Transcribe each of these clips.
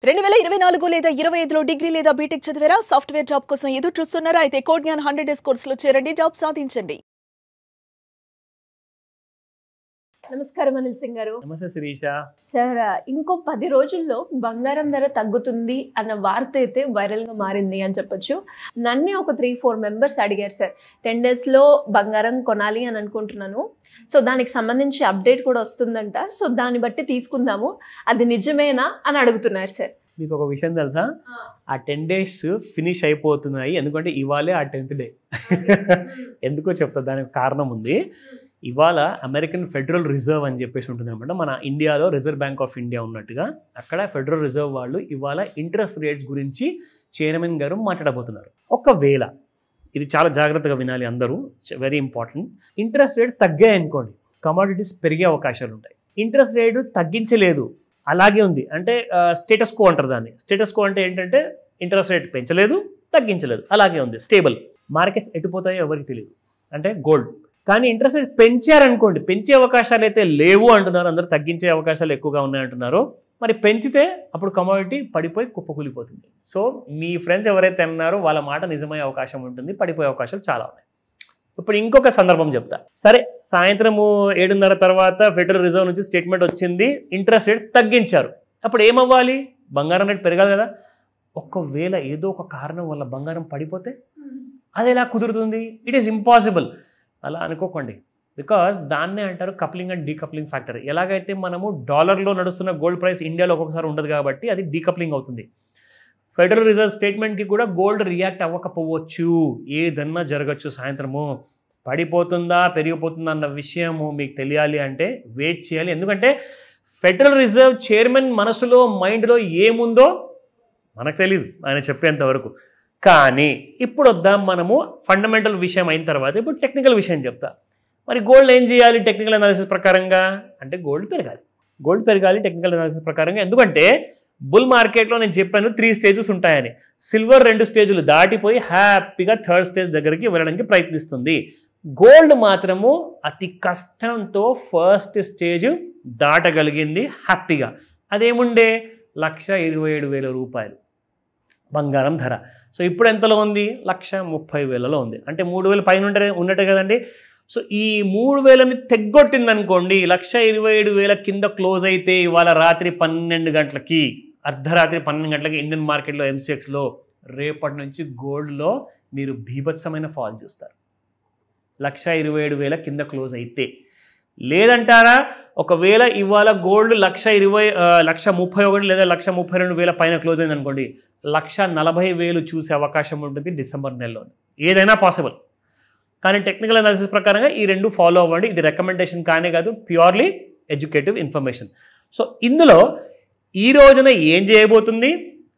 2024 లేదా 25లో డిగ్రీ లేదా బీటెక్ చదివారా? సాఫ్ట్వేర్ జాబ్ కోసం ఎదురు చూస్తున్నారా? అయితే కోడ్ జ్ఞాన్ 100 డేస్ కోర్సులో చేరండి, జాబ్ సాధించండి. నమస్కారం అనిల్ సింగ్ గారు. నమస్తే శిరీష. సార్, ఇంకో 10 రోజుల్లో బంగారం ధర తగ్గుతుంది అన్న వార్త అయితే వైరల్గా మారింది అని చెప్పొచ్చు. నన్నే ఒక 3-4 మెంబర్స్ అడిగారు సార్, 10 డేస్లో బంగారం కొనాలి అని అనుకుంటున్నాను, సో దానికి సంబంధించి అప్డేట్ కూడా వస్తుందంట, సో దాన్ని బట్టి తీసుకుందాము, అది నిజమేనా అని అడుగుతున్నారు సార్. మీకు ఒక విషయం తెలుసా, ఆ 10 డేస్ ఫినిష్ అయిపోతున్నాయి, ఎందుకంటే ఇవాళే ఆ 10th డే. ఎందుకో చెప్తా, దానికి కారణం ఉంది. ఇవాళ అమెరికన్ ఫెడరల్ రిజర్వ్ అని చెప్పేసి ఉంటుంది అనమాట. మన ఇండియాలో రిజర్వ్ బ్యాంక్ ఆఫ్ ఇండియా ఉన్నట్టుగా అక్కడ ఫెడరల్ రిజర్వ్ వాళ్ళు ఇవాళ ఇంట్రెస్ట్ రేట్స్ గురించి చైర్మన్ గారు మాట్లాడబోతున్నారు. ఒకవేళ ఇది చాలా జాగ్రత్తగా వినాలి అందరూ, వెరీ ఇంపార్టెంట్. ఇంట్రెస్ట్ రేట్స్ తగ్గాయి అనుకోండి, కమోడిటీస్ పెరిగే అవకాశాలు ఉంటాయి. ఇంట్రెస్ట్ రేటు తగ్గించలేదు, అలాగే ఉంది అంటే స్టేటస్ కో అంటారు దాన్ని. స్టేటస్ కో అంటే ఏంటంటే ఇంట్రెస్ట్ రేట్ పెంచలేదు, తగ్గించలేదు, అలాగే ఉంది, స్టేబుల్. మార్కెట్స్ ఎటుపోతాయో ఎవరికి తెలియదు, అంటే గోల్డ్. కానీ ఇంట్రెస్ట్ రేట్ పెంచారనుకోండి, పెంచే అవకాశాలు అయితే లేవు అంటున్నారు అందరూ, తగ్గించే అవకాశాలు ఎక్కువగా ఉన్నాయంటున్నారు. మరి పెంచితే అప్పుడు కమోడిటీ పడిపోయి కుప్పకూలిపోతుంది. సో మీ ఫ్రెండ్స్ ఎవరైతే అన్నారో వాళ్ళ మాట నిజమయ్యే అవకాశం ఉంటుంది, పడిపోయే అవకాశాలు చాలా ఉన్నాయి. ఇప్పుడు ఇంకొక సందర్భం చెప్తా. సరే, సాయంత్రము 7:30 తర్వాత ఫెడరల్ రిజర్వ్ నుంచి స్టేట్మెంట్ వచ్చింది, ఇంట్రెస్ట్ రేట్ తగ్గించారు. అప్పుడు ఏమవ్వాలి? బంగారం రేట్ పెరగాలి కదా. ఒకవేళ ఏదో ఒక కారణం వల్ల బంగారం పడిపోతే అది ఎలా కుదురుతుంది? It is impossible. అలా అనుకోకండి, బికాస్ దాన్నే అంటారు కప్లింగ్ అండ్ డీకప్లింగ్ ఫ్యాక్టర్. ఎలాగైతే మనము డాలర్లో నడుస్తున్న గోల్డ్ ప్రైస్ ఇండియాలో ఒక్కొక్కసారి ఉండదు కాబట్టి అది డీకప్లింగ్ అవుతుంది. ఫెడరల్ రిజర్వ్ స్టేట్మెంట్కి కూడా గోల్డ్ రియాక్ట్ అవ్వకపోవచ్చు, ఏదన్నా జరగచ్చు. సాయంత్రము పడిపోతుందా పెరిగిపోతుందా అన్న విషయము మీకు తెలియాలి అంటే వెయిట్ చేయాలి. ఎందుకంటే ఫెడరల్ రిజర్వ్ చైర్మన్ మనసులో మైండ్లో ఏముందో మనకు తెలియదు ఆయన చెప్పేంత వరకు. కానీ ఇప్పుడు వద్దాం మనము ఫండమెంటల్ విషయం అయిన తర్వాత ఇప్పుడు టెక్నికల్ విషయం చెప్తా. మరి గోల్డ్ ఏం చేయాలి టెక్నికల్ అనాలిసిస్ ప్రకారంగా అంటే గోల్డ్ పెరగాలి టెక్నికల్ అనాలిసిస్ ప్రకారంగా. ఎందుకంటే బుల్ మార్కెట్లో నేను చెప్పాను 3 స్టేజెస్ ఉంటాయని. సిల్వర్ 2 స్టేజ్లు దాటిపోయి హ్యాపీగా 3rd స్టేజ్ దగ్గరికి వెళ్ళడానికి ప్రయత్నిస్తుంది. గోల్డ్ మాత్రము అతి కష్టంతో 1st స్టేజ్ దాటగలిగింది హ్యాపీగా. అదేముండే 1,27,000 రూపాయలు బంగారం ధర. సో ఇప్పుడు ఎంతలో ఉంది? 1,30,000లో ఉంది, అంటే 3,000 పైన ఉన్నట్టే కదండి. సో ఈ 3,000ని తెగ్గొట్టింది అనుకోండి, 1,27,000 కింద క్లోజ్ అయితే ఇవాళ రాత్రి 12 గంటలకి, అర్ధరాత్రి 12 గంటలకి ఇండియన్ మార్కెట్లో MCXలో రేపటి నుంచి గోల్డ్లో మీరు భీభత్సమైన ఫాల్ చూస్తారు. 1,27,000 కింద క్లోజ్ అయితే. లేదంటారా, ఒకవేళ ఇవాళ గోల్డ్ 1,31,000 లేదా 1,32,000 పైన క్లోజ్ అయింది అనుకోండి, 1,40,000 చూసే అవకాశం ఉంటుంది డిసెంబర్ నెలలో. ఏదైనా పాసిబుల్. కానీ టెక్నికల్ అనాలిసిస్ ప్రకారంగా ఈ 2 ఫాలో అవ్వండి. ఇది రికమెండేషన్ కానే కాదు, ప్యూర్లీ ఎడ్యుకేటివ్ ఇన్ఫర్మేషన్. సో ఇందులో ఈ రోజున ఏం చేయబోతుంది,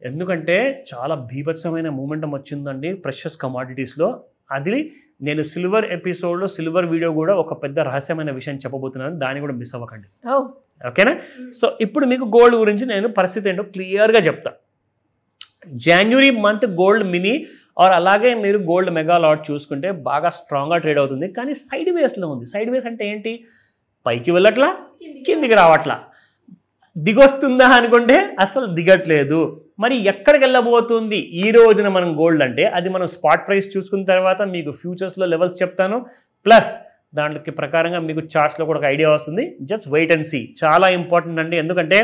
ఎందుకంటే చాలా భీభత్సమైన మూమెంటం వచ్చిందండి ప్రెషస్ కమాడిటీస్లో. అది నేను సిల్వర్ ఎపిసోడ్లో సిల్వర్ వీడియో కూడా ఒక పెద్ద రహస్యమైన విషయం చెప్పబోతున్నాను, దాన్ని కూడా మిస్ అవ్వకండి, ఓకేనా? సో ఇప్పుడు మీకు గోల్డ్ గురించి నేను పరిస్థితి ఏంటో క్లియర్గా చెప్తా. జనవరి మంత్ గోల్డ్ మినీ ఆర్ అలాగే మీరు గోల్డ్ మెగా లాట్ చూసుకుంటే బాగా స్ట్రాంగ్గా ట్రేడ్ అవుతుంది, కానీ సైడ్ వేస్లో ఉంది. సైడ్ వేస్ అంటే ఏంటి? పైకి వెళ్ళట్లా, కిందికి రావట్లా. దిగొస్తుందా అనుకుంటే అసలు దిగట్లేదు. మరి ఎక్కడికి వెళ్ళబోతుంది ఈ రోజున మనం గోల్డ్ అంటే? అది మనం స్పాట్ ప్రైస్ చూసుకున్న తర్వాత మీకు ఫ్యూచర్స్లో లెవెల్స్ చెప్తాను, ప్లస్ దాంట్లోకి ప్రకారంగా మీకు చార్ట్స్లో కూడా ఒక ఐడియా వస్తుంది. Just wait and see. చాలా ఇంపార్టెంట్ అండి, ఎందుకంటే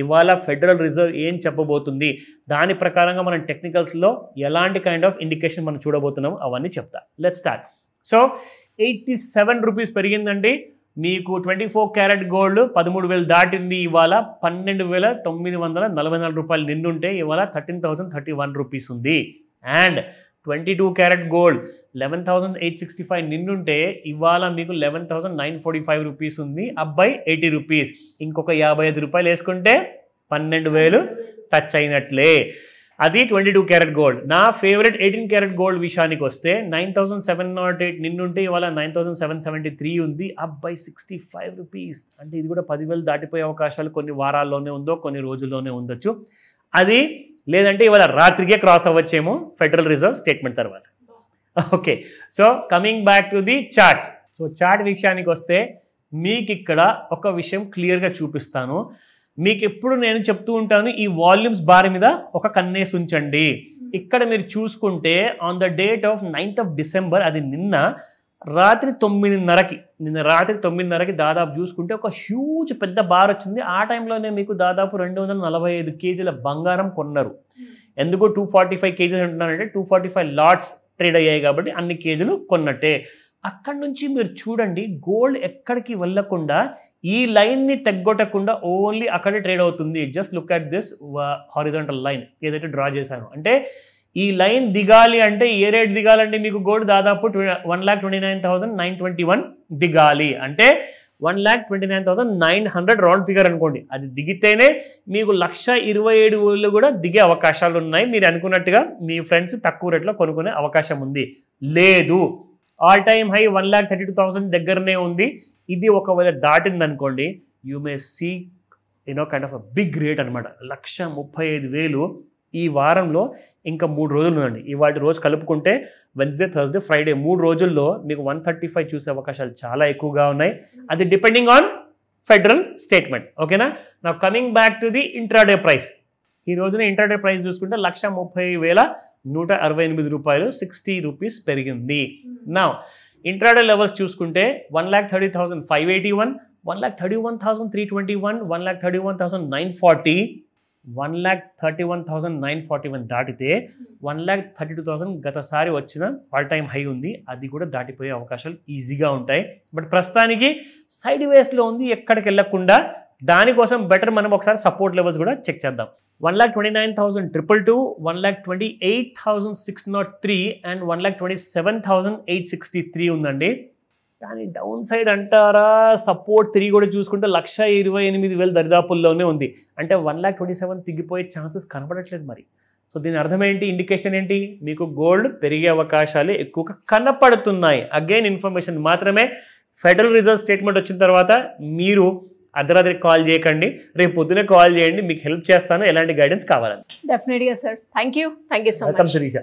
ఇవాళ ఫెడరల్ రిజర్వ్ ఏం చెప్పబోతుంది, దాని ప్రకారంగా మనం టెక్నికల్స్లో ఎలాంటి కైండ్ ఆఫ్ ఇండికేషన్ మనం చూడబోతున్నాం అవన్నీ చెప్తా. Let's start. సో 87 రూపీస్ పెరిగిందండి. మీకు 24 క్యారెట్ గోల్డ్ 13,000 దాటింది. ఇవాళ 12,944 రూపాయలు నిండుంటే ఇవాళ 13,031 రూపీస్ ఉంది. అండ్ 22 క్యారెట్ గోల్డ్ 11,865 నిండుంటే ఇవాళ మీకు 11,945 రూపీస్ ఉంది, అబ్బాయి 80 రూపీస్. ఇంకొక 55 రూపాయలు వేసుకుంటే 12,000 టచ్ అయినట్లే. అది 22 క్యారెట్ గోల్డ్. నా ఫేవరెట్ 18 క్యారెట్ గోల్డ్ విషయానికి వస్తే 9,708 నిన్నుంటే ఇవాళ 9,773 ఉంది, అబ్బాయి 65 రూపీస్. అంటే ఇది కూడా 10,000 దాటిపోయే అవకాశాలు కొన్ని వారాల్లోనే ఉందో కొన్ని రోజుల్లోనే ఉండొచ్చు. అది లేదంటే ఇవాళ రాత్రికే క్రాస్ అవ్వచ్చేమో ఫెడరల్ రిజర్వ్ స్టేట్మెంట్ తర్వాత. Okay, so coming back to the charts. So chart విషయానికి వస్తే మీకు ఇక్కడ ఒక విషయం క్లియర్గా చూపిస్తాను. మీకు ఎప్పుడు నేను చెప్తూ ఉంటాను, ఈ వాల్యూమ్స్ బార్ మీద ఒక కన్నేసి ఉంచండి. ఇక్కడ మీరు చూసుకుంటే on the date of 9th of December, అది నిన్న రాత్రి 9:30కి దాదాపు చూసుకుంటే ఒక హ్యూజ్ పెద్ద బార్ వచ్చింది. ఆ టైంలోనే మీకు దాదాపు 245 కేజీల బంగారం కొన్నారు. ఎందుకు 245 కేజీలు అంటున్నానంటే 245 లాట్స్ ట్రేడ్ అయ్యాయి కాబట్టి అన్ని కేజీలు కొన్నట్టే. అక్కడ నుంచి మీరు చూడండి, గోల్డ్ ఎక్కడికి వెళ్ళకుండా ఈ లైన్ని తెగ్గొట్టకుండా ఓన్లీ అక్కడే ట్రేడ్ అవుతుంది. Just look at this horizontal line ఏదైతే డ్రా చేశాను. అంటే ఈ లైన్ దిగాలి అంటే ఏ రేట్ దిగాలంటే మీకు గోల్డ్ దాదాపు 1,29,921 దిగాలి. అంటే 1,29,900 రౌండ్ ఫిగర్ అనుకోండి. అది దిగితేనే మీకు 1,27,000 కూడా దిగే అవకాశాలు ఉన్నాయి. మీరు అనుకున్నట్టుగా మీ ఫ్రెండ్స్ తక్కువ రేట్లో కొనుక్కునే అవకాశం ఉంది. లేదు, ఆల్ టైమ్ హై 1,32,000 దగ్గరనే ఉంది. ఇది ఒకవేళ దాటింది అనుకోండి, you may see kind of a big rate అనమాట. 1,35,000 ఈ వారంలో ఇంకా 3 రోజులు ఉందండి. ఇవాళ రోజు కలుపుకుంటే వెన్స్డే, థర్స్డే, ఫ్రైడే 3 రోజుల్లో మీకు 135 చూసే అవకాశాలు చాలా ఎక్కువగా ఉన్నాయి. అది డిపెండింగ్ ఆన్ ఫెడరల్ స్టేట్మెంట్. ఓకేనా? నా coming back to the intraday price. ఈ రోజున ఇంట్రాడే ప్రైస్ చూసుకుంటే 1,30,168 రూపాయలు, 60 రూపీస్ పెరిగింది. నా ఇంట్రాడే లెవెల్స్ చూసుకుంటే 1,30,581, 1,31,321, 1,31,940, 1,31,941 దాటితే 1,32,000 గతసారి వచ్చిన ఆల్ టైమ్ హై ఉంది. అది కూడా దాటిపోయే అవకాశాలు ఈజీగా ఉంటాయి. బట్ ప్రస్తుతానికి సైడ్ వేస్లో ఉంది, ఎక్కడికి వెళ్ళకుండా. దానికోసం బెటర్ మనం ఒకసారి సపోర్ట్ లెవెల్స్ కూడా చెక్ చేద్దాం. 1,29,222, 1,28,603 అండ్ 1,27,863 ఉందండి. కానీ డౌన్ సైడ్ అంటారా, సపోర్ట్ 3 కూడా చూసుకుంటే 1,28,000 దరిదాపుల్లోనే ఉంది. అంటే 1,27,000 తిగిపోయే ఛాన్సెస్ కనపడట్లేదు మరి. సో దీని అర్థం ఏంటి, ఇండికేషన్ ఏంటి, మీకు గోల్డ్ పెరిగే అవకాశాలు ఎక్కువగా కనపడుతున్నాయి. అగైన్ ఇన్ఫర్మేషన్ మాత్రమే. ఫెడరల్ రిజర్వ్ స్టేట్మెంట్ వచ్చిన తర్వాత మీరు అర్ధరాత్రి కాల్ చేయకండి, రేపు పొద్దునే కాల్ చేయండి, మీకు హెల్ప్ చేస్తాను ఎలాంటి గైడెన్స్ కావాలని. డెఫినెట్గా sir. Thank you so much. Welcome Sirisha.